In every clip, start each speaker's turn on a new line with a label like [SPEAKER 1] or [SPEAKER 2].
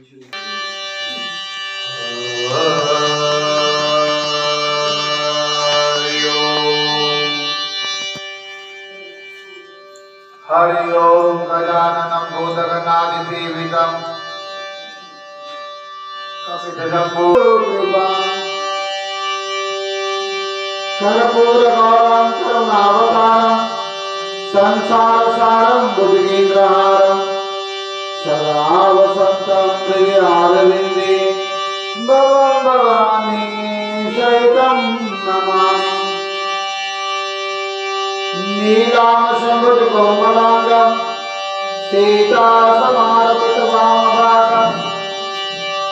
[SPEAKER 1] हरि ओम गजाननं भूतगणाधिसेवितं कपितजम्बूफलं कर्पूरगौरं करुणावतारं संसारसारं भुजगेन्द्रहारं सदा वसन्तं हृदयारविन्दे भवं भवानी सहितं नमामि। नीलामशम्भुजकोमलाङ्गं सीतासमारभृतवामभागं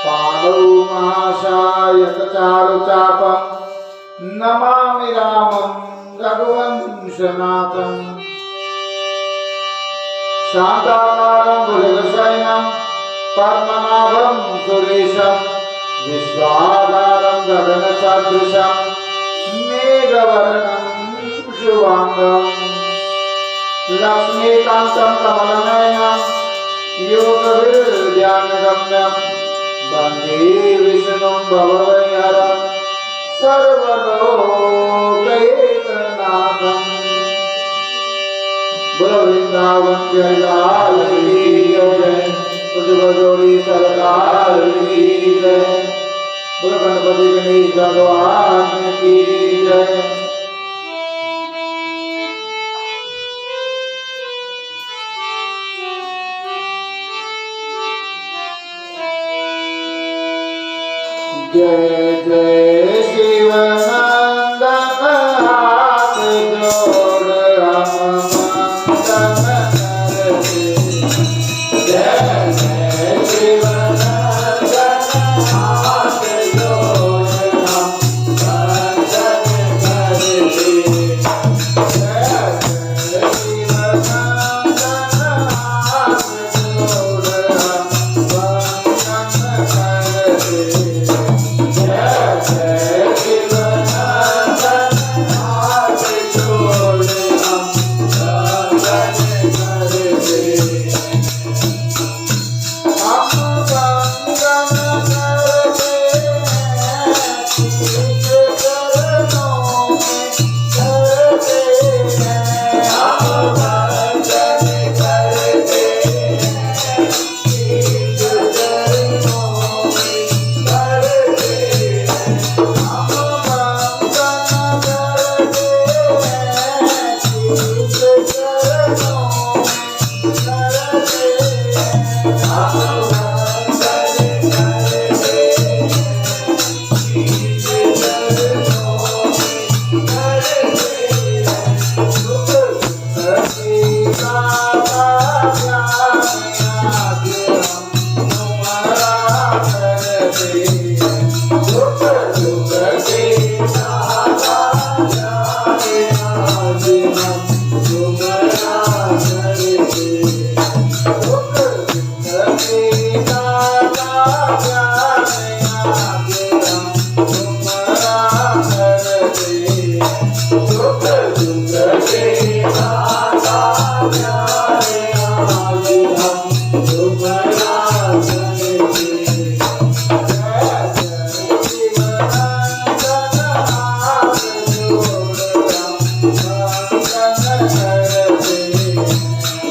[SPEAKER 1] पाणौ महाशायकचारुचापं नमामि रामं रघुवंशनाथं। शान्ताकारं भुजगशयनं पद्मनाभं सुरेशं विश्वाधारं गगनसदृशं मेघवर्णं शुभांगं लक्ष्मीकान्तं कमलनयनं योगविद्यानगम्यं वन्दे विष्णुं भवभयहरं सर्वलोकैकनाथं। बोलो वृंदावन जय लाल की जय, जोड़ी सरकार की जय, बोलो गणपति गणेश भगवान की जय। जय जय शिव नंदन हाथ जोड़ हम मंगन करते। जय जय शिव नंदन हाथ जोड़ हम मंगन करते।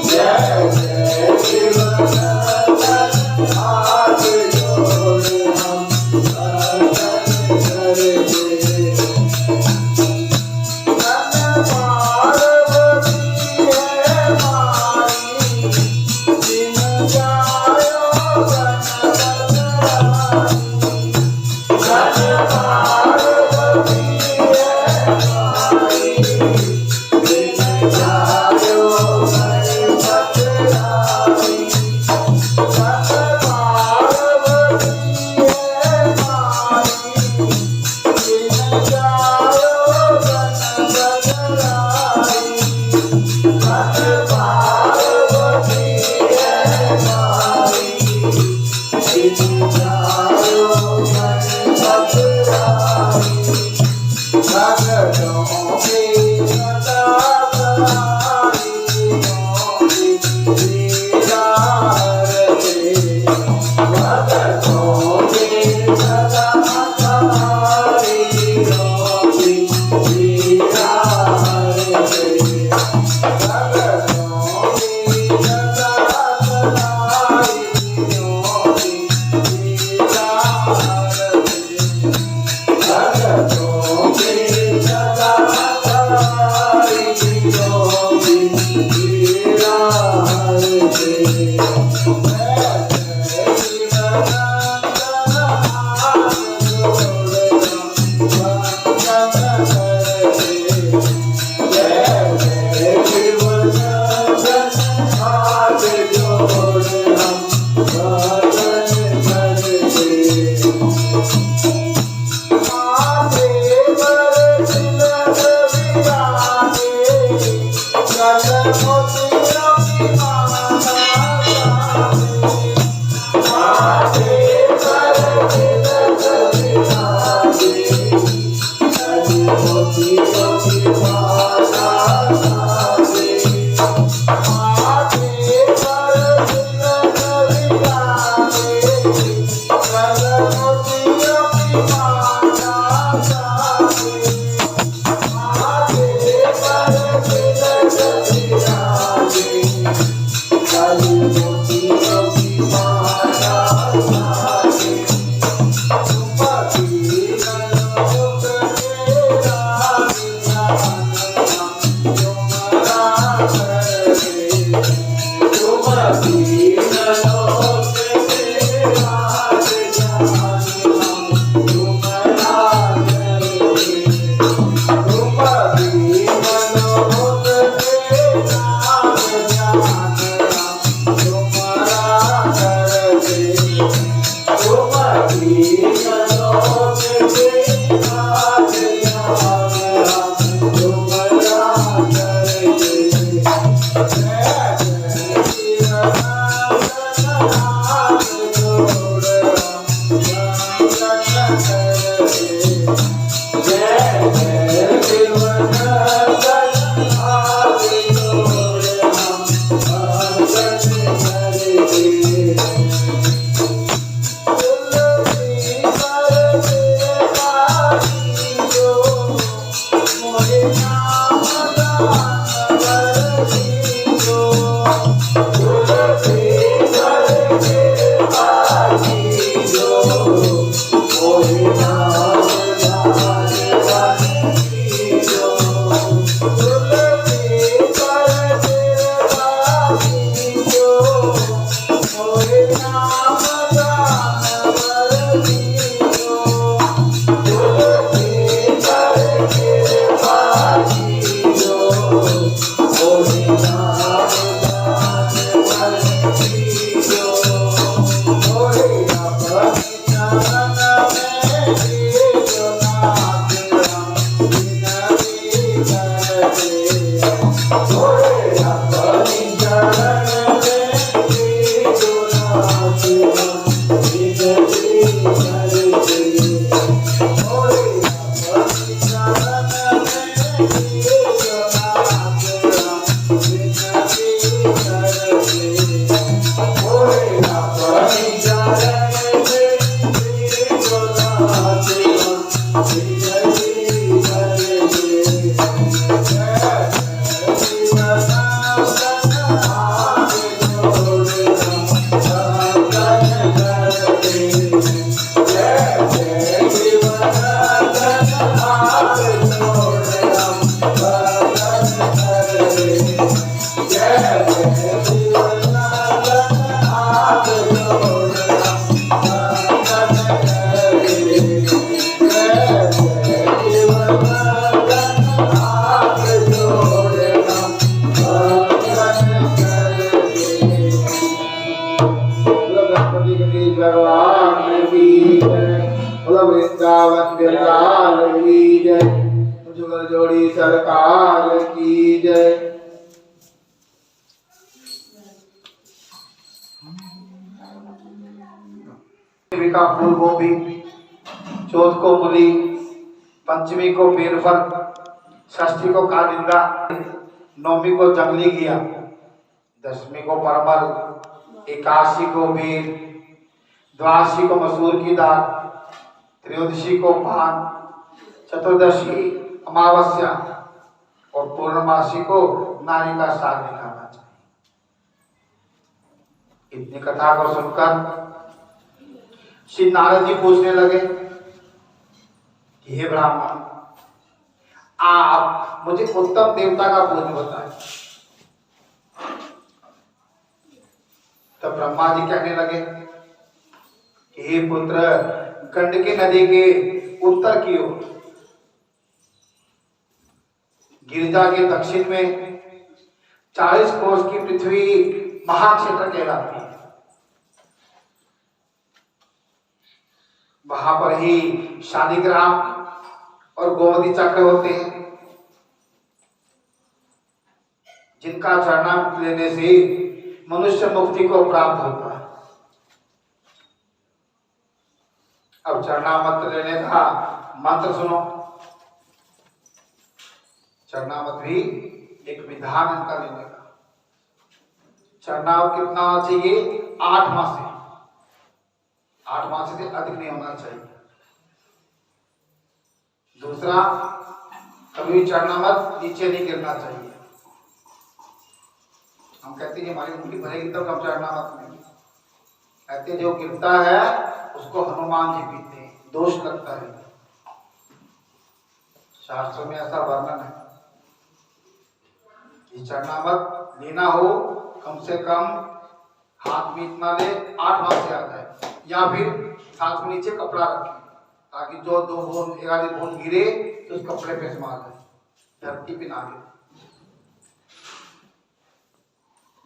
[SPEAKER 1] जय जय शिव नंदन हाथ जोड़ हम मंगन करते। Mother जोड़ी सरकार की जय। का फूल गोभी, चौथ को मूली, पंचमी को बेरफल, षष्ठी को कालिंदा, नौमी को जंगली घिया, दशमी को परमल, एकादशी को बेर, द्वादशी को मसूर की दाल, त्रयोदशी को पान, चतुर्दशी अमावस्या और पूर्णमासी को नारी का साग नहीं खाना चाहिए। इतनी कथा को सुनकर श्री नारद जी पूछने लगे कि हे ब्राह्मण, आप मुझे उत्तम देवता का पूजन बताएं। तब ब्रह्मा जी कहने लगे कि हे पुत्र, गंडकी नदी के उत्तर की ओर गिरिजा के दक्षिण में 40 कोस की पृथ्वी महाक्षेत्र कहलाती है। वहां पर ही शालिग्राम और गोमती चक्र होते हैं, जिनका चरणामृत लेने से मनुष्य मुक्ति को प्राप्त होता है। अब चरणामृत लेने का मंत्र सुनो। चरणामृत भी एक विधान इनका लेने का। चरणामृत कितना होना चाहिए? 8 मास से 8 मास से अधिक नहीं होना चाहिए। दूसरा, कभी भी चढ़ना मत, नीचे नहीं गिरना चाहिए। हम कहते हैं हमारी उंगली भरेगी तब हम चढ़ना मत नहीं, कहते जो गिरता है उसको हनुमान जी पीते हैं, दोष लगता है। शास्त्रों में ऐसा वर्णन है कि चढ़ना मत, लेना हो कम से कम हाथ में इतना ले 8 हाथ से आ जाए, या फिर साथ में नीचे कपड़ा रखें ताकि जो 2 बूंद 1 आधी बूंद गिरे तो उस कपड़े पे समा जाए, धरती पे ना गिरे।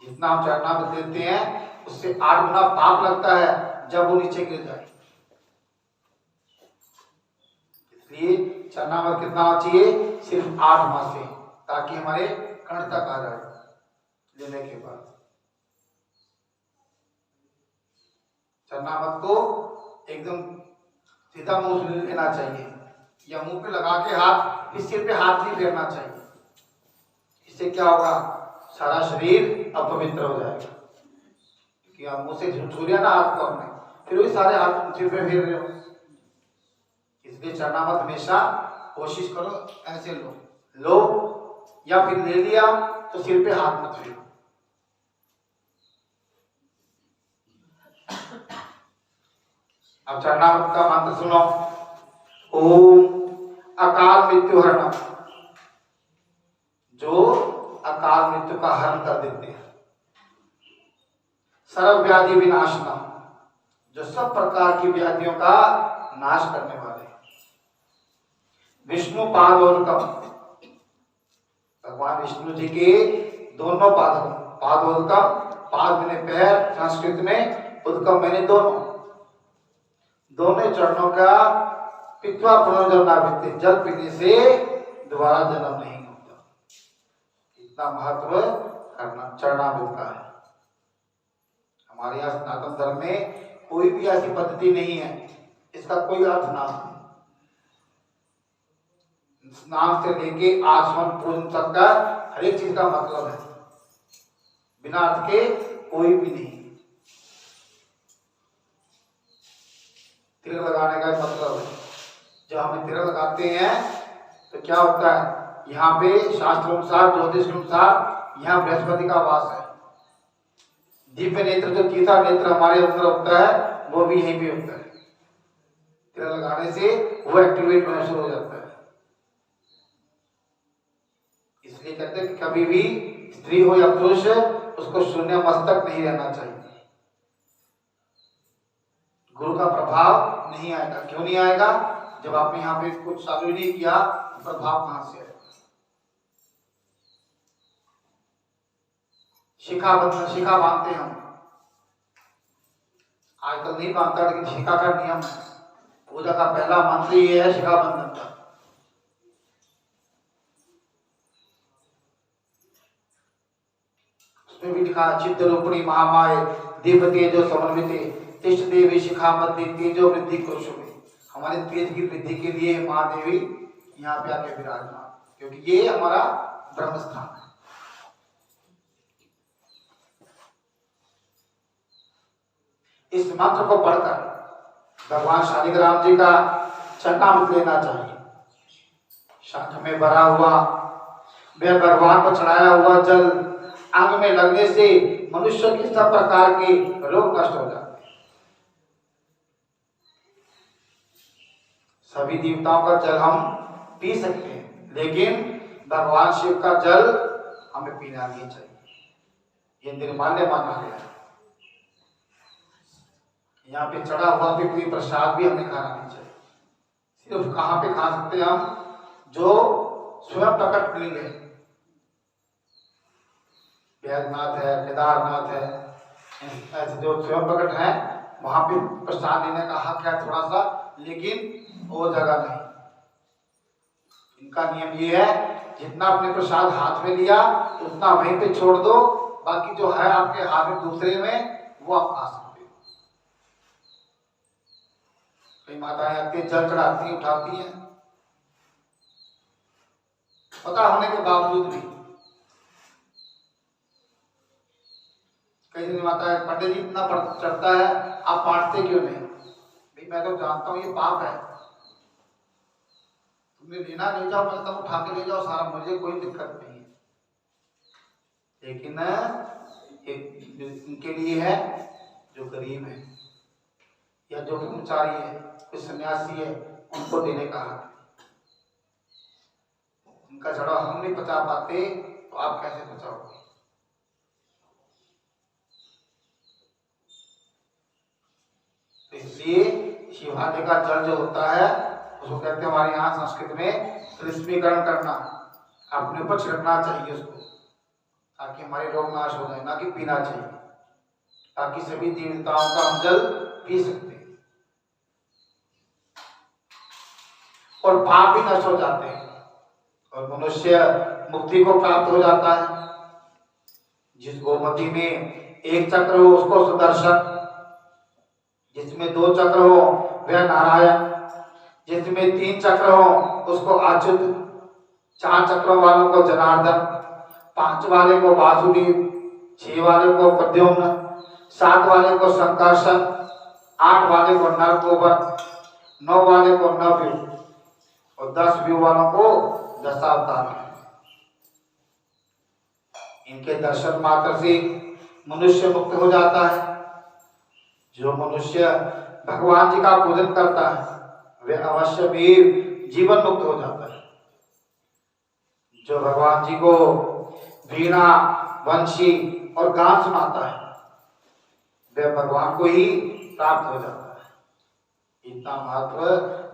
[SPEAKER 1] जितना हम चढ़ना मत देते हैं उससे 8 गुना पाप लगता है जब वो नीचे गिर जाए। इसलिए चढ़ना मत कितना होना चाहिए, सिर्फ 8 माह से, ताकि हमारे कण तक आ जाए लेने के बाद। चढ़ना मत को एकदम सीधा मुंह से लेना चाहिए, या मुंह पे लगा के हाथ, फिर सिर पे हाथ नहीं फेरना चाहिए। इससे क्या होगा, सारा शरीर अपवित्र हो जाएगा, क्योंकि आप मुंह से छू लिया ना हाथ को हमने, फिर वही सारे हाथ सिर पे फेर रहे हो। इसलिए चढ़ना मत हमेशा कोशिश करो ऐसे लो, या फिर ले लिया तो सिर पे हाथ मत फेरो। अब चढ़ना मत का मंत्र सुनो। ओम अकाल मृत्यु हरणम, जो अकाल मृत्यु का हरण कर देते हैं। सर्व व्याधि विनाशनम, जो सब प्रकार की व्याधियों का नाश करने वाले। विष्णु पादोदकम, भगवान विष्णु जी के दोनों पादोदकम, पाद मैंने पैर संस्कृत में, उदकम मैंने दोनों चरणों का पित्वा पुनर्जन्म ना बीते, जल पीने से दोबारा जन्म नहीं होता। इतना महत्व करना चरणामृत का है। हमारे यहाँ सनातन धर्म में कोई भी ऐसी पद्धति नहीं है, इसका कोई अर्थ ना। स्नान से लेके आचमन पूजन तक का हर एक चीज का मतलब है, बिना अर्थ के कोई भी नहीं। तिलक लगाने का मतलब है, जब हम तिलक लगाते हैं तो क्या होता है, यहाँ पे शास्त्र अनुसार, ज्योतिष अनुसार यहाँ बृहस्पति का वास है। दिव्य नेत्र, जो तीसरा नेत्र हमारे अंदर होता है वो भी यहीं पे होता है। तिलक लगाने से वो एक्टिवेट होना शुरू हो जाता है। इसलिए कहते हैं कि कभी भी स्त्री हो या पुरुष, उसको शून्य मस्तक नहीं रहना चाहिए। गुरु का प्रभाव नहीं आएगा। क्यों नहीं आएगा, जब आपने यहाँ पे कुछ चालू नहीं किया, प्रभाव कहां से आएगा। शिखा बांधते हैं हम, आजकल नहीं बांधता, लेकिन शिखा का नियम है। पूजा का पहला मंत्र ये है शिखा बंधन का। उसमें भी लिखा, चित्त रूपिणी महामाये दीप तेजो समन्विते तिष्ठ देवी शिखा मध्य तेजो वृद्धि कुरुषु में। हमारे तेज की वृद्धि के लिए महादेवी यहाँ पे आके विराजमान, क्योंकि ये हमारा ब्रह्म स्थान है। इस मंत्र को पढ़कर भगवान शालिग्राम जी का चरणामृत लेना चाहिए। शंख में भरा हुआ वह भगवान को चढ़ाया हुआ जल अंग में लगने से मनुष्य के सब प्रकार के रोग नष्ट हो जाते हैं। सभी देवताओं का जल हम पी सकते हैं, लेकिन भगवान शिव का जल हमें पीना नहीं चाहिए, ये निर्माल्य माना गया है। यहाँ पे चढ़ा हुआ भी कोई प्रसाद भी हमें खाना नहीं चाहिए। सिर्फ कहाँ पे खा सकते हैं हम, जो स्वयं प्रकट लिंग है, बैद्यनाथ है, केदारनाथ है, ऐसे जो स्वयं प्रकट है, वहां पे प्रसाद लेने का हक है थोड़ा सा, लेकिन वो जगह नहीं। इनका नियम ये है, जितना अपने प्रसाद हाथ में लिया उतना वहीं पे छोड़ दो, बाकी जो है आपके हाथ में दूसरे में वो आप खा सकते हो। कई माताएं आती है, जल चढ़ाती है, उठाती है, पता होने के बावजूद भी। कई दिन माता है, पंडित जी इतना चढ़ता है, आप बांटते क्यों नहीं? भाई मैं तो जानता हूं ये पाप है, लेना ले जाओ, मैं तब उठा के ले जाओ सारा, मुझे कोई दिक्कत नहीं है। लेकिन इनके लिए है जो गरीब है या जो ब्रह्मचारी है, कोई सन्यासी है, उनको देने का हक है। उनका झड़ा हम नहीं पचा पाते तो आप कैसे पचाओगे? तो इसलिए शिवालय का जल जो होता है उसको कहते हैं हमारे यहाँ संस्कृत में क्रिस्पीकरण करना, अपने ऊपर छिड़कना चाहिए उसको, ताकि हमारे रोग नाश हो जाए, ना कि पीना चाहिए, ताकि सभी देवताओं का हम जल पी सकते हैं और पाप भी नष्ट हो जाते हैं और मनुष्य मुक्ति को प्राप्त हो जाता है। जिस गोमती में एक चक्र हो उसको सुदर्शन, जिसमें 2 चक्र हो वह नारायण, जिसमें 3 चक्र हो उसको अच्युत, 4 चक्रों वालों को जनार्दन, 5 वाले को वासुदेव, 6 वाले को प्रद्युम्न, 7 वाले को संकर्षण, 8 वाले को नरगोबर, 9 वाले को नवव्यूह और 10 व्यू वालों को दशावतार। इनके दर्शन मात्र से मनुष्य मुक्त हो जाता है। जो मनुष्य भगवान जी का पूजन करता है वह अवश्य भी जीवन मुक्त हो जाता है। जो भगवान जी को वीणा, वंशी और गान सुनाता है वह भगवान को ही प्राप्त हो जाता है। इतना महत्व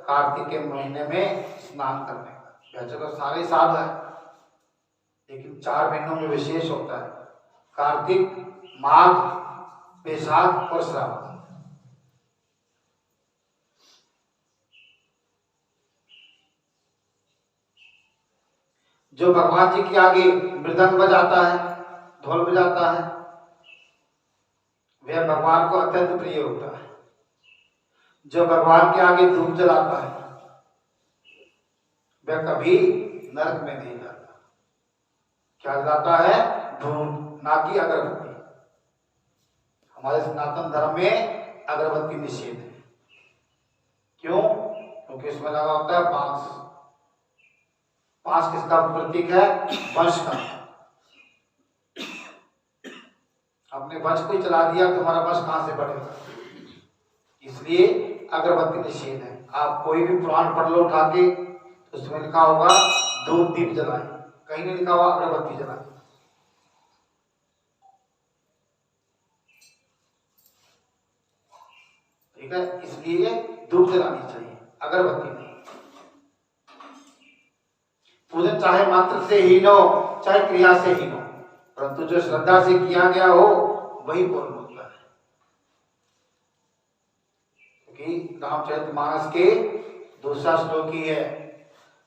[SPEAKER 1] कार्तिक के महीने में स्नान करने का। वैसे तो सारे साल है, लेकिन 4 महीनों में विशेष होता है, कार्तिक, माघ, बैसाख और श्रावण। जो भगवान जी के आगे मृदंग बजाता है, ढोल बजाता है, वह भगवान को अत्यंत प्रिय होता है। जो भगवान के आगे धूप जलाता है वह कभी नरक में नहीं जाता। क्या जलाता है? धूप, ना कि अगरबत्ती। हमारे सनातन धर्म में अगरबत्ती निषेध है। क्यों? क्योंकि इसमें लगा होता है बांस। बांस किसका प्रतीक है? वंश का। अपने वंश को ही चला दिया तो हमारा वंश कहां से बढ़ेगा? इसलिए अगरबत्ती निषेध है। आप कोई भी पुराण पढ़ लो उठा के, उसमें लिखा होगा धूप दीप जलाए, कहीं नहीं लिखा हुआ अगरबत्ती जलाए। ठीक है, इसलिए धूप जलानी चाहिए, अगरबत्ती नहीं। पूजन चाहे मंत्र से ही हो चाहे क्रिया से ही हो, परंतु जो श्रद्धा से किया गया हो वही पूर्ण होता है। क्योंकि रामचरितमानस के दूसरा श्लोक ही है,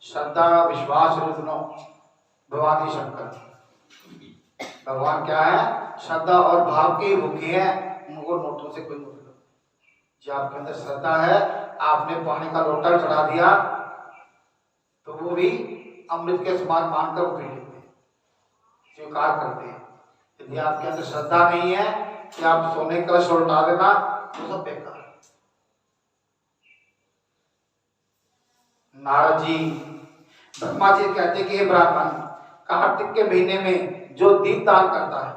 [SPEAKER 1] श्रद्धा विश्वास रुद्नो भवानी शंकर। भगवान क्या है? श्रद्धा और भाव के भूखे हैं, उनको नोटों से कोई मतलब। जो आपके अंदर श्रद्धा है, आपने पानी का लोटा चढ़ा दिया तो वो भी अमृत के समान मानकर पी लेते हैं, स्वीकार करते हैं। यदि आपके अंदर श्रद्धा नहीं है कि आप सोने का कलश उल्टा देना, तो सब बेकार है। नारद जी, ब्रह्मा जी कहते कि हे ब्राह्मण, कार्तिक के महीने में जो दीप दान करता है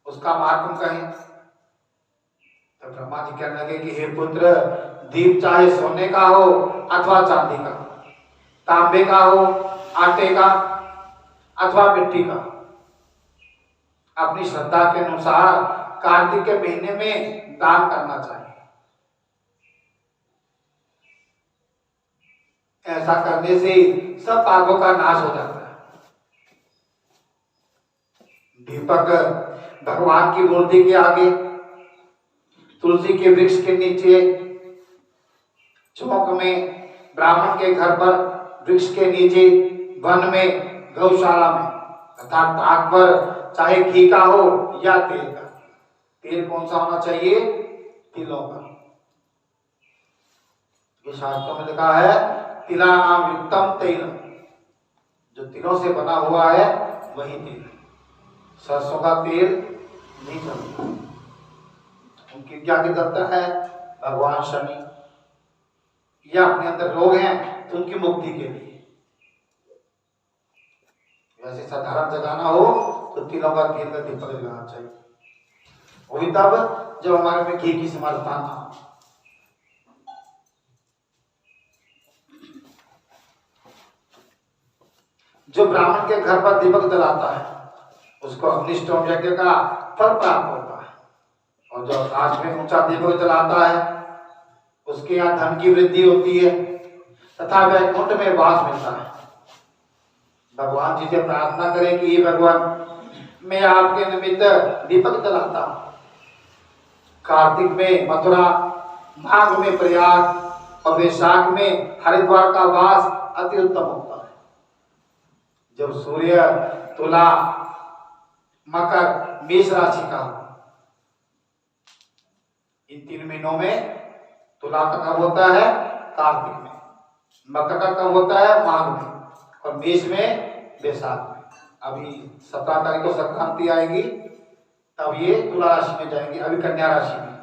[SPEAKER 1] उसका महात्म कहें। तो ब्रह्मा जी कहने लगे कि हे पुत्र, दीप चाहे सोने का हो अथवा चांदी का, तांबे का हो, आटे का अथवा मिट्टी का, अपनी श्रद्धा के अनुसार कार्तिक के महीने में दान करना चाहिए। ऐसा करने से सब पापों का नाश हो जाता है। दीपक भगवान की मूर्ति के आगे, तुलसी के वृक्ष के नीचे, चौक में, ब्राह्मण के घर पर वृक्ष के नीचे, वन में, गौशाला में, तथा ताक पर चाहे घी का हो या तेल का। तेल कौन सा होना चाहिए? तिलों का। ये शास्त्रों में लिखा है तिला नाम युक्तम तेल, जो तिलों से बना हुआ है वही तेल। सरसों का तेल नहीं चलता। उनकी क्या की दत्ता है? भगवान शनि, या अपने अंदर रोग हैं तो उनकी मुक्ति के लिए। वैसे साधारण जगाना हो तो तिलों का घी का दीपक जलाना चाहिए, वो भी तब जब हमारे में घी की समर्थता ना हो। जो ब्राह्मण के घर पर दीपक जलाता है उसको अग्निष्टोम यज्ञ का फल प्राप्त होता है, और जो आकाश में ऊंचा दीपक जलाता है उसके यहाँ धन की वृद्धि होती है तथा वैकुंठ में वास मिलता है। भगवान जी से प्रार्थना करें कि ये भगवान मैं आपके निमित्त दीपक जलाता हूं। कार्तिक में मथुरा, माघ में प्रयाग और वैशाख में हरिद्वार का वास अति उत्तम होता है। जब सूर्य तुला, मकर, मेष राशि का, इन 3 महीनों में तुला का कब होता है? कार्तिक में। मकर का कब होता है? माघ में। और मेष में वैशाख में। अभी 17 तारीख को संक्रांति आएगी तब ये तुला राशि में जाएंगे, अभी कन्या राशि में।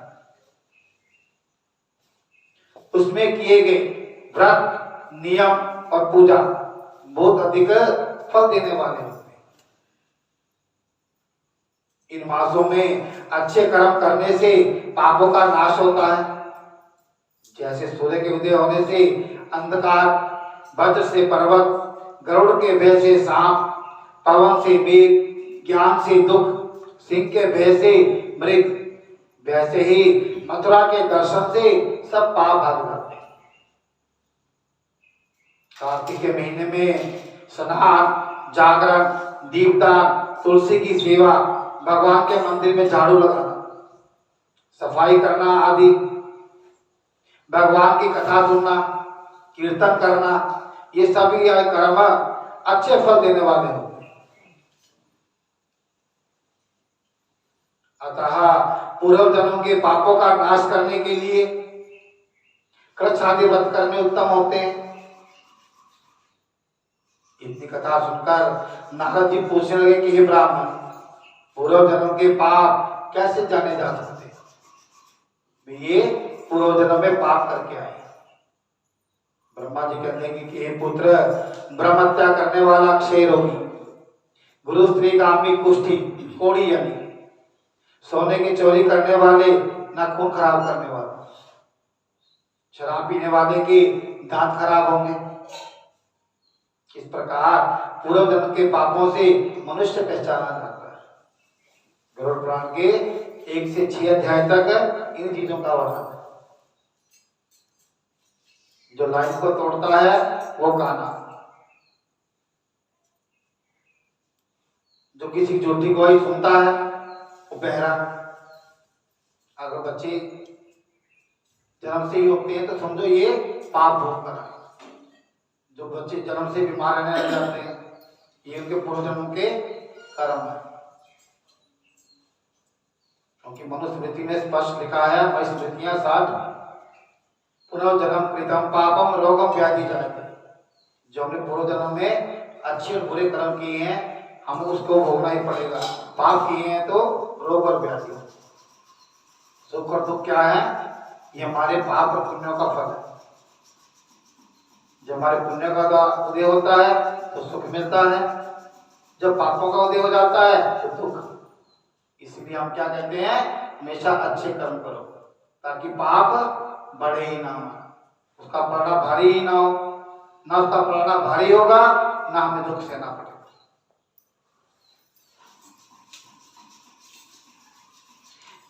[SPEAKER 1] उसमें किए गए व्रत, नियम और पूजा बहुत अधिक फल देने वाले होते हैं। इन मासों में अच्छे कर्म करने से पापों का नाश होता है। जैसे सूर्य के उदय होने से अंधकार, वज्र से पर्वत, गरुड़ के भय से सांप, पवन से मेघ, ज्ञान से दुख, सिंह के भय से मृग, वैसे ही मथुरा के दर्शन से सब पाप भाग जाते हैं। कार्तिक के महीने में स्नान, जागरण, दीपदान, तुलसी की सेवा, भगवान के मंदिर में झाड़ू लगाना, सफाई करना आदि, भगवान की कथा सुनना, कीर्तन करना, ये सभी कर्म अच्छे फल देने वाले होते हैं। अतः पूर्व जन्मों के पापों का नाश करने के लिए कृच्छ आदि व्रत करने उत्तम होते हैं। इतनी कथा सुनकर नारद जी पूछने लगे कि हे ब्राह्मण, पूर्व जन्म के पाप कैसे जाने जा सकते? ये पूर्व जन्म में पाप करके आए। ब्रह्मा जी कहते हैं कि हे पुत्र, ब्रह्महत्या करने वाला क्षय रोगी, गुरु स्त्री कामी कुष्ठी, कोड़ी यानी सोने की चोरी करने वाले, नाखून खराब करने वाले, शराब पीने वाले के दांत खराब होंगे। इस प्रकार पूर्व जन्म के पापों से मनुष्य पहचाना जाता है। गरुड़ पुराण के 1 से 6 अध्याय तक इन चीजों का वर्णन है। जो लाइन को तोड़ता है वो काना, जो किसी झूठी गवाही सुनता है वो बहरा। अगर बच्चे जन्म से ही होते हैं तो समझो ये पाप भोग कर रहे हैं। जो बच्चे जन्म से बीमार रहने लग जाते हैं ये उनके पूर्व जन्म के कर्म है। क्योंकि मनुस्मृति में स्पष्ट लिखा है, स्मृतियां 60, पुनर्जन्म कृतम पापम रोगम व्याधि जाते। जो हमने पूर्व जन्म में अच्छे और बुरे कर्म किए हैं हम उसको भोगना ही पड़ेगा। पाप किए हैं तो रोग और व्याधि। सुख और दुख क्या है? ये हमारे पाप और पुण्यों का फल है। जब हमारे पुण्य का उदय होता है तो सुख मिलता है, जब पापों का उदय हो जाता है तो दुख। इसलिए हम क्या कहते हैं? हमेशा अच्छे कर्म करो ताकि पाप बढ़े ही ना हो, उसका पलड़ा भारी ही ना हो। ना उसका पलड़ा भारी होगा ना हमें दुख सहना पड़ेगा।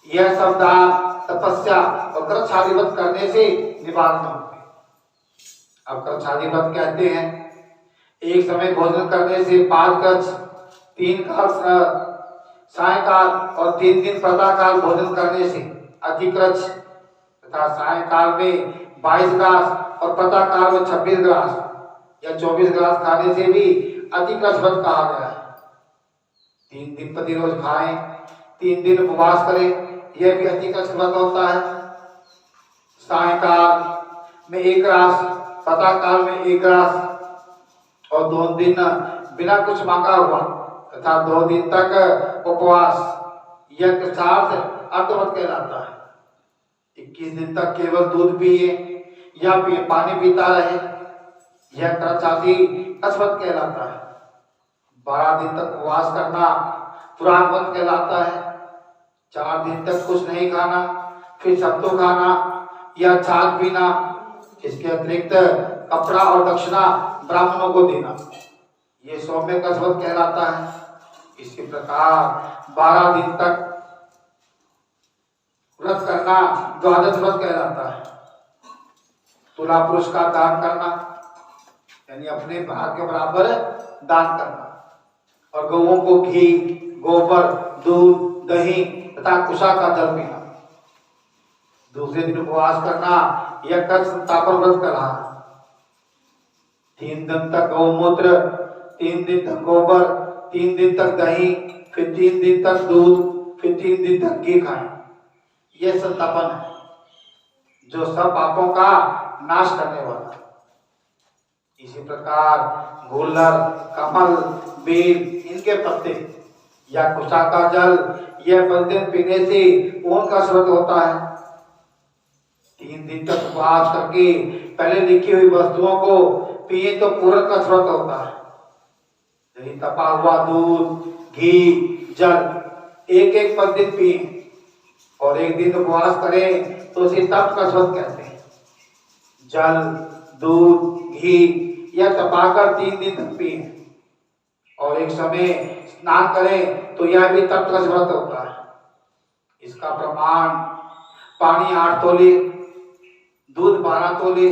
[SPEAKER 1] यह सब दान, तपस्या और कृच्छादि व्रत करने से निवारण होते हैं। अब कृच्छादि व्रत कहते हैं एक समय भोजन करने से 5 कच्छ, 3 काल सायकाल और 3 दिन प्रातःकाल भोजन करने से अतिक्रच्छ तथा सायकाल में 22 ग्रास और प्रातःकाल में 26 ग्रास या 24 ग्रास खाने से भी अतिक्रच्छ व्रत कहा गया है। 3 दिन प्रतिरोज खाएं, 3 दिन उपवास करें, यह भी अतिक्रच्छ व्रत होता है। सायकाल में 1 ग्रास, प्रातःकाल में 1 ग्रास और 2 दिन बिना कुछ मांगा हुआ तथा 2 दिन तक उपवास, यह सार्थ अर्धव्रत कहलाता है। 21 दिन तक केवल दूध पिए या पानी पीता रहे, यह कृच्छादि व्रत कहलाता है। 12 दिन तक उपवास करना पुराण व्रत कहलाता है। 4 दिन तक कुछ नहीं खाना, फिर सत्तू खाना या छाछ पीना, इसके अतिरिक्त कपड़ा और दक्षिणा ब्राह्मणों को देना, ये सौम्य कसरत कहलाता है। इसी प्रकार 12 दिन तक व्रत करना द्वादश व्रत कहलाता है। तुला पुरुष का दान करना, यानी अपने भाग के बराबर दान करना, और गौओं को घी, गोबर, दूध, दही तथा कुशा का जल पीना। दूसरे दिन उपवास करना यह कर संतापन व्रत कहा। 3 दिन तक गौमूत्र, 3 दिन तक गोबर, 3 दिन तक दही, फिर 3 दिन तक दूध, फिर 3 दिन तक घी खाएं। यह संतापन है जो सब पापों का नाश करने वाला है। इसी प्रकार गुल्लर, कमल, बेल, इनके पत्ते या कुशा का जल, यह प्रतिदिन पीने से ऊन का स्रोत होता है। 3 दिन तक उपवास करके पहले लिखी हुई वस्तुओं को पिए तो पूरक का स्रोत होता है। यदि तपा हुआ दूध, घी, जल एक एक प्रतिदिन पिए और एक दिन उपवास करें तो उसे तप का स्रोत कहते हैं। जल, दूध, घी या तपाकर 3 दिन तक पिए और एक समय स्नान करें तो यह भी तप का स्रोत होता है। इसका प्रमाण पानी 8 तोले, दूध 12 तोले,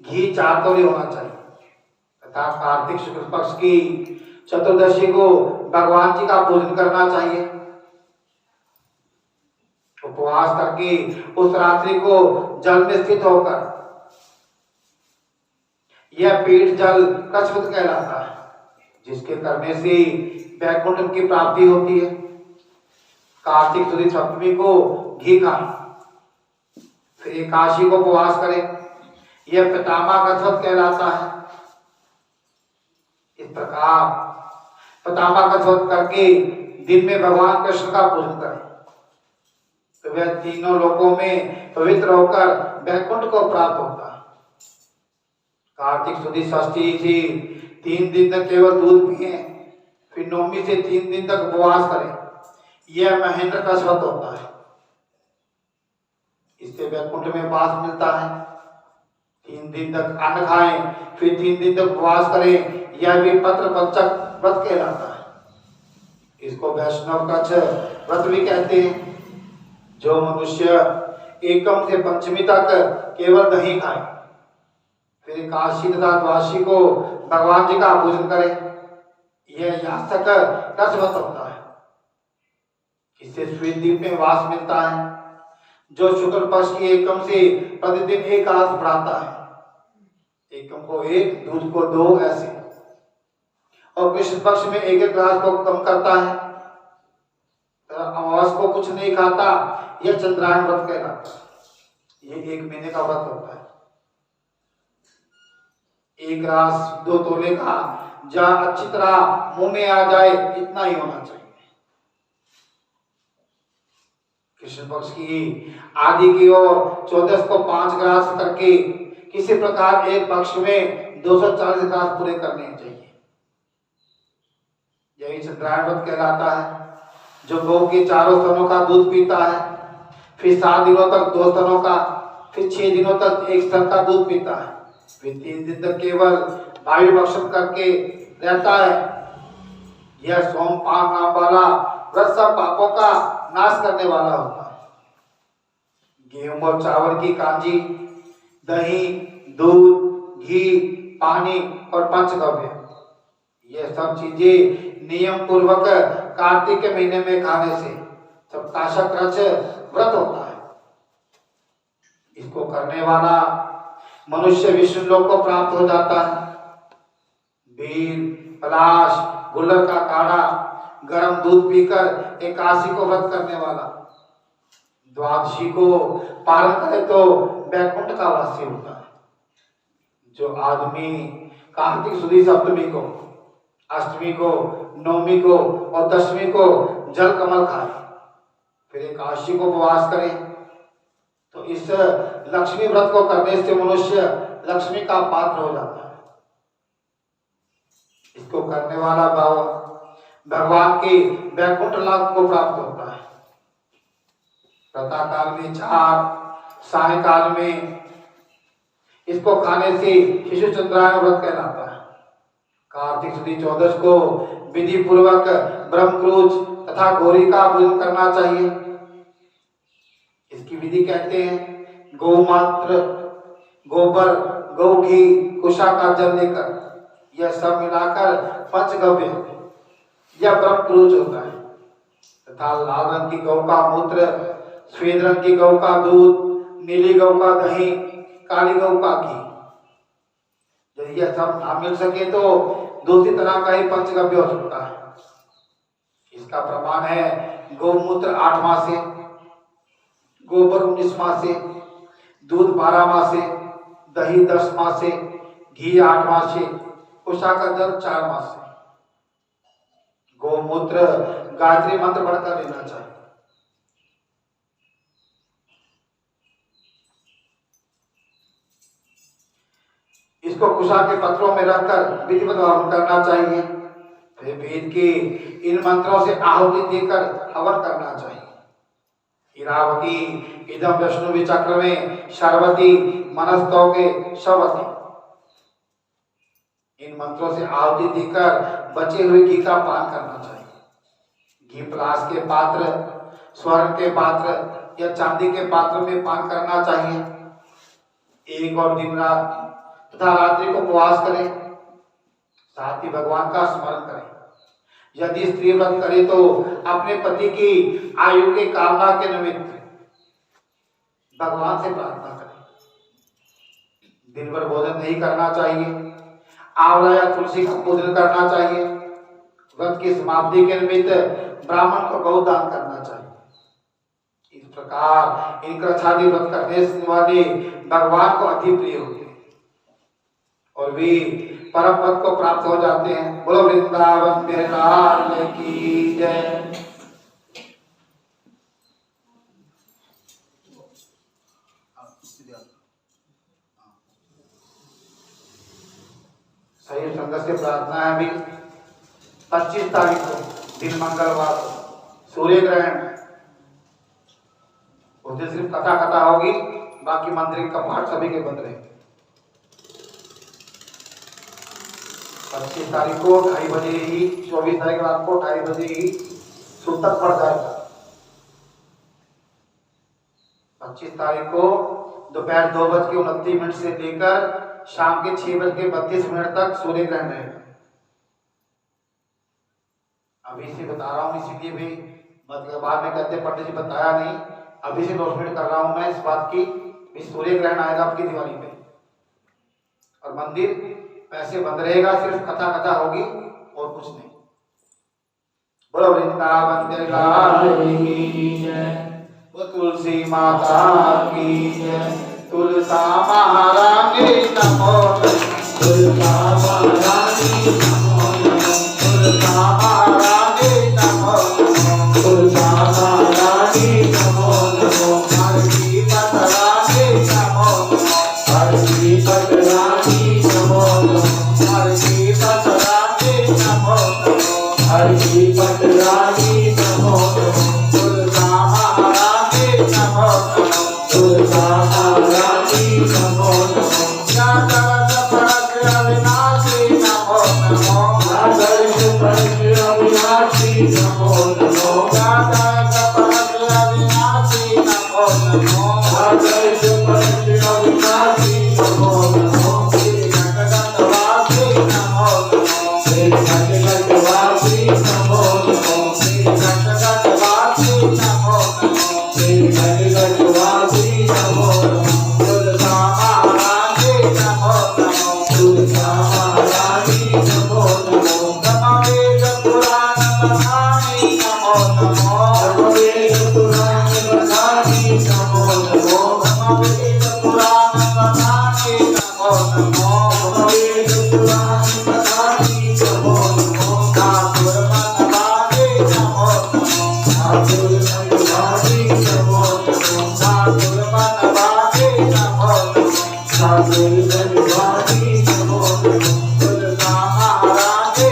[SPEAKER 1] घी 4 तोले होना चाहिए तथा कार्तिक शुक्ल पक्ष की चतुर्दशी को भगवान जी का पूजन करना चाहिए। उपवास करके उस रात्रि को जल में स्थित होकर यह पीठ जल कसवत कहलाता है, जिसके करने से वैकुंठ की प्राप्ति होती है। कार्तिक शुद्ध सप्तमी को घी खाना, फिर एकादशी को उपवास करें, यह पितामह कसवत कहलाता है। इस प्रकार पितामह कसवत करके दिन में भगवान कृष्ण का पूजन करें तो वह तीनों लोकों में पवित्र होकर वैकुंठ को प्राप्त होता है। कार्तिक शुद्ध षष्ठी से 3 दिन तक केवल दूध पिए, फिर नवमी से 3 दिन तक उपवास करें, यह महेंद्र का व्रत होता है। इससे वैकुंठ में वास मिलता है। 3 दिन तक अन्न खाएं, फिर 3 दिन तक उपवास करें, यह भी पत्र पंचक व्रत कहलाता है। इसको वैष्णव कच्छ व्रत भी कहते हैं। जो मनुष्य एकम से पंचमी तक केवल दही खाए, फिर एकादशी तथा द्वादशी को भगवान जी का पूजन करे, यह याचक का व्रत होता है। इससे श्वेतद्वीप में वास मिलता है। जो शुक्ल पक्ष की एकम से प्रतिदिन एक ग्लास बढ़ाता है, एकम को 1, दूध को 2 ऐसे, और कृष्ण पक्ष में 1 ग्लास को कम करता है, अमावस को कुछ नहीं खाता, यह चंद्रायन व्रत कहलाता है। ये 1 महीने का व्रत होता है। 1 ग्लास 2 तोले का जहाँ अच्छी तरह मुंह में आ जाए, इतना ही होना चाहिए। कृष्ण पक्ष की आदि की ओर 14 को 5 ग्लास करके किसी प्रकार एक पक्ष में 240 ग्लास पूरे करने चाहिए। यही चंद्रायन व्रत कहलाता है। जो गौ के 4 स्तनों का दूध पीता है, फिर 7 दिनों तक 2 स्तनों का, फिर 6 दिनों तक 1 स्तन का दूध पीता है, फिर 3 दिन तक केवल वायु भक्षण करके रहता है, यह सोमपान नाम वाला व्रत सब पापों का नाश करने वाला होता है। गेहूं और चावल की कांजी, दही, दूध, घी, पानी और पंचगव्य, यह सब चीजें नियम पूर्वक कार्तिक के महीने में खाने से सप्ताशक व्रत होता है। इसको करने वाला मनुष्य विष्णु लोक को प्राप्त हो जाता है। बेल, पलाश, गुल्लर का काढ़ा, गर्म दूध पीकर एकादशी को व्रत करने वाला द्वादशी को पालन करे तो वैकुंठ का वासी होता है। जो आदमी कार्तिक शुद्ध सप्तमी को, अष्टमी को, नवमी को और दशमी को जल कमल खाए, फिर एकादशी को उपवास करे, तो इस लक्ष्मी व्रत को करने से मनुष्य लक्ष्मी का पात्र हो जाता है। इसको करने वाला भगवान के वैकुंठ लाभ को प्राप्त होता है। प्रातः काल में 4, सायकाल में इसको खाने से शिशु चंद्रायण व्रत कहलाता है। कार्तिक शुक्ल 14 को विधि पूर्वक ब्रह्मक्रूज तथा गौरी का पूजन करना चाहिए। इसकी विधि कहते हैं गौमात्र, गोबर, गौ घी, कुशा का जल लेकर यह सब मिलाकर पंचगव्य यह ब्रह्मक्रूज होता है। तथा लाल रंग की गौ का मूत्र, श्वेत रंग की गौ का दूध, नीली गौ का दही, काली गौ का घी। यदि यह सब ना मिल सके तो दूसरी तरह का ही पंचगव्य हो सकता है। इसका प्रमाण है गौमूत्र 8 माह से, गोबर 19 माह से, दूध 12 माह से, दही 10 माह से, घी 8 माह से, कुशा का जल 4 माह से। गौमूत्र गायत्री मंत्र पढ़कर लेना चाहिए। इसको कुशा के पत्रों में रखकर विधिवत हवन करना चाहिए। फिर वेद के इन मंत्रों से आहुति देकर हवन करना चाहिए। इरावती इदम वैष्णवी चक्र में शर्वती मनस्तौ के शवती। इन मंत्रों से आहुति देकर बचे हुए घी का पान करना चाहिए। घी पलाश के पात्र, स्वर्ण के पात्र या चांदी के पात्र में पान करना चाहिए। एक और दिन रात तथा रात्रि को उपवास करें, साथ ही भगवान का स्मरण करें। यदि स्त्री व्रत करे तो अपने पति की आयु की कामना के निमित्त भगवान से प्रार्थना करें। दिन भर भोजन नहीं करना चाहिए। आंवला या तुलसी का पूजन करना चाहिए। व्रत की समाप्ति के निमित्त ब्राह्मण को गौदान करना चाहिए। इस प्रकार इन कृच्छादि व्रत करने वाले भगवान को अति प्रिय होते हैं और वे परम पद को प्राप्त हो जाते हैं। बोलो वृंदावन बिहारी लाल की जय। सही संगत से प्रार्थना है। अभी 25 तारीख को दिन मंगलवार को सूर्य ग्रहण, उस दिन सिर्फ कथा होगी, बाकी मंदिर का पाठ सभी के बंद रहेंगे। 25 तारीख को 2:30 बजे ही, 24 तारीख रात को 2:30 बजे ही सूतक पड़ जाएगा। 25 तारीख को दोपहर 2:29 से लेकर शाम के 6:32 तक सूर्य ग्रहण रहेगा। अभी से बता रहा हूँ, इसीलिए भी मतलब बाद में कहते पंडित जी बताया नहीं, अभी से अनाउंसमेंट कर रहा हूँ मैं इस बात की भी सूर्य ग्रहण आएगा आपकी दिवाली पे। और मंदिर ऐसे बंद रहेगा, सिर्फ कथा होगी और कुछ नहीं। बोलो वृंदावन बिहारी लाल की जय। वो तुलसी माता की जय। तुलसा महारानी नमो नमः। तुलसा महारानी नमो नमः। तुलसा महारानी नमो नमः। तुलसा महारानी नमो नमः। हरि पतरानी नमो नमः। हरि पतरानी नमो नमः। हरि पतरानी नमो नमः। हरि पतरानी नमो नमः। तुलसा महारानी नमो नमः। तुलसा महारानी नमो नमः। यादव परक अविनाशी नमो नमो। यादव परक अविनाशी नमो नमो। यादव परक अविनाशी नमो नमो। यादव परक अविनाशी नमो नमो। घटघटवासी नमो नमो। घटघटवासी नमो नमो। घटघटवासी नमो नमो। घटघटवासी नमो नमो। तुलसा महारानी नमो नमो। तुलसा महारानी नमो नमो। ब्रह्मवेद पुराण बखानी नमो नमो। ब्रह्मवेद पुराण बखानी नमो नमो। ब्रह्मवेद पुराण बखानी नमो नमो। ब्रह्मवेद पुराण बखानी नमो नमो। ठाकुर मनवारी नमो नमो। ठाकुर मनवारी नमो नमो। ठाकुर मनवारी नमो नमो। ठाकुर मनवारी नमो नमो। तुलसा महारानी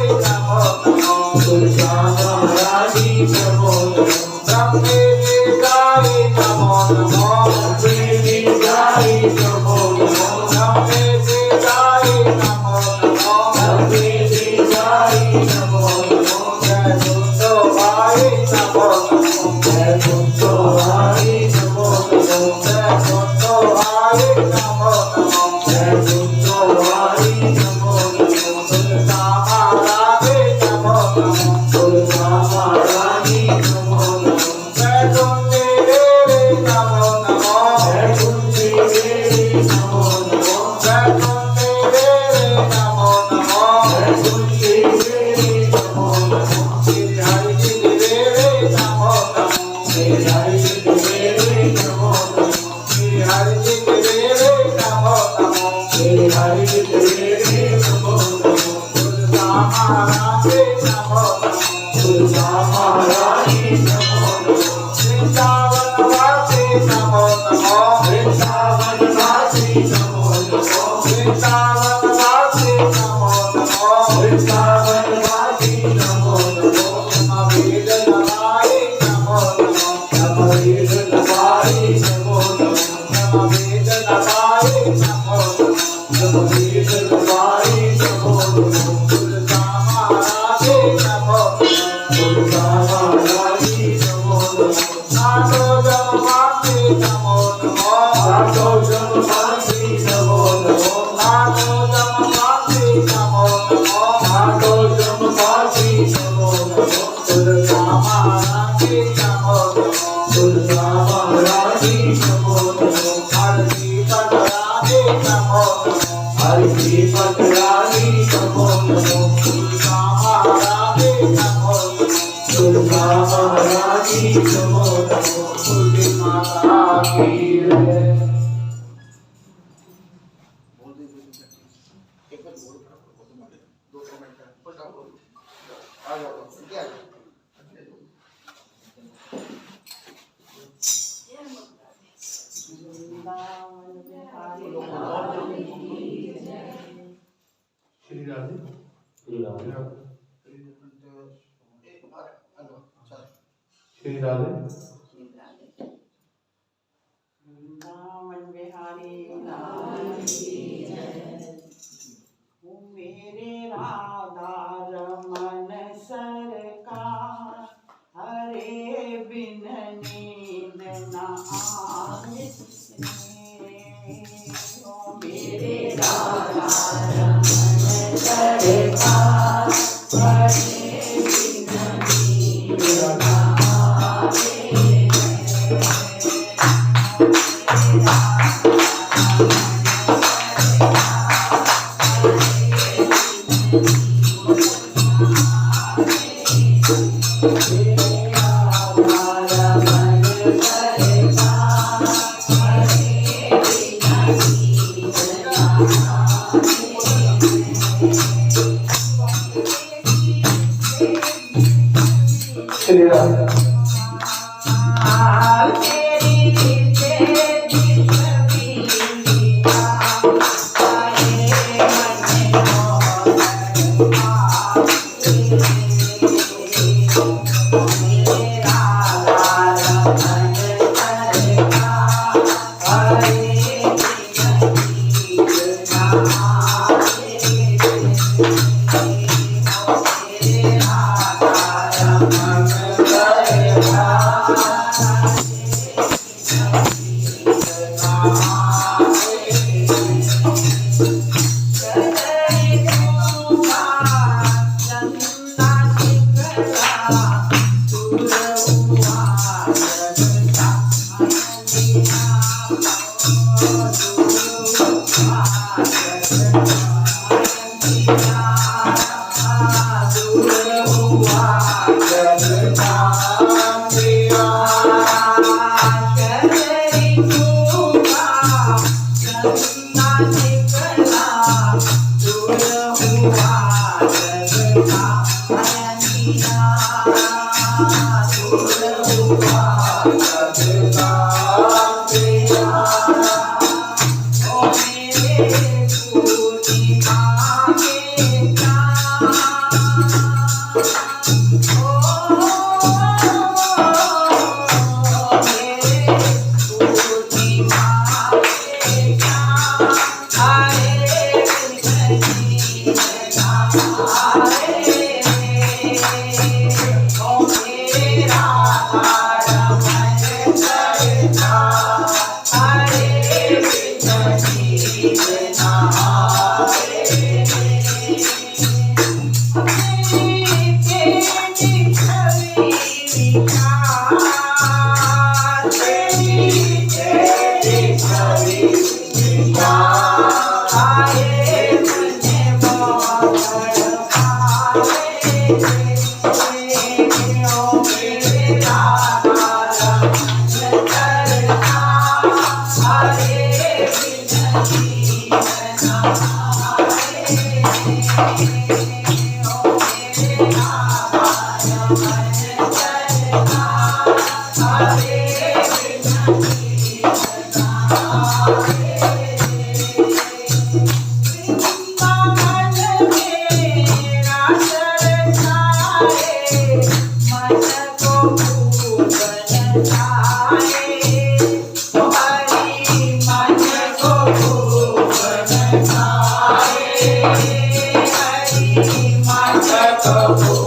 [SPEAKER 1] श्री राधे
[SPEAKER 2] वृंदावन बिहारी मेरे राधा रमन सरकार हरे बिन नींद न आवे ओ मेरे राधा रमन सरकार हरे बिन नींद न
[SPEAKER 1] श्री राधे
[SPEAKER 2] Hare
[SPEAKER 1] स्वामी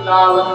[SPEAKER 1] वृंदावन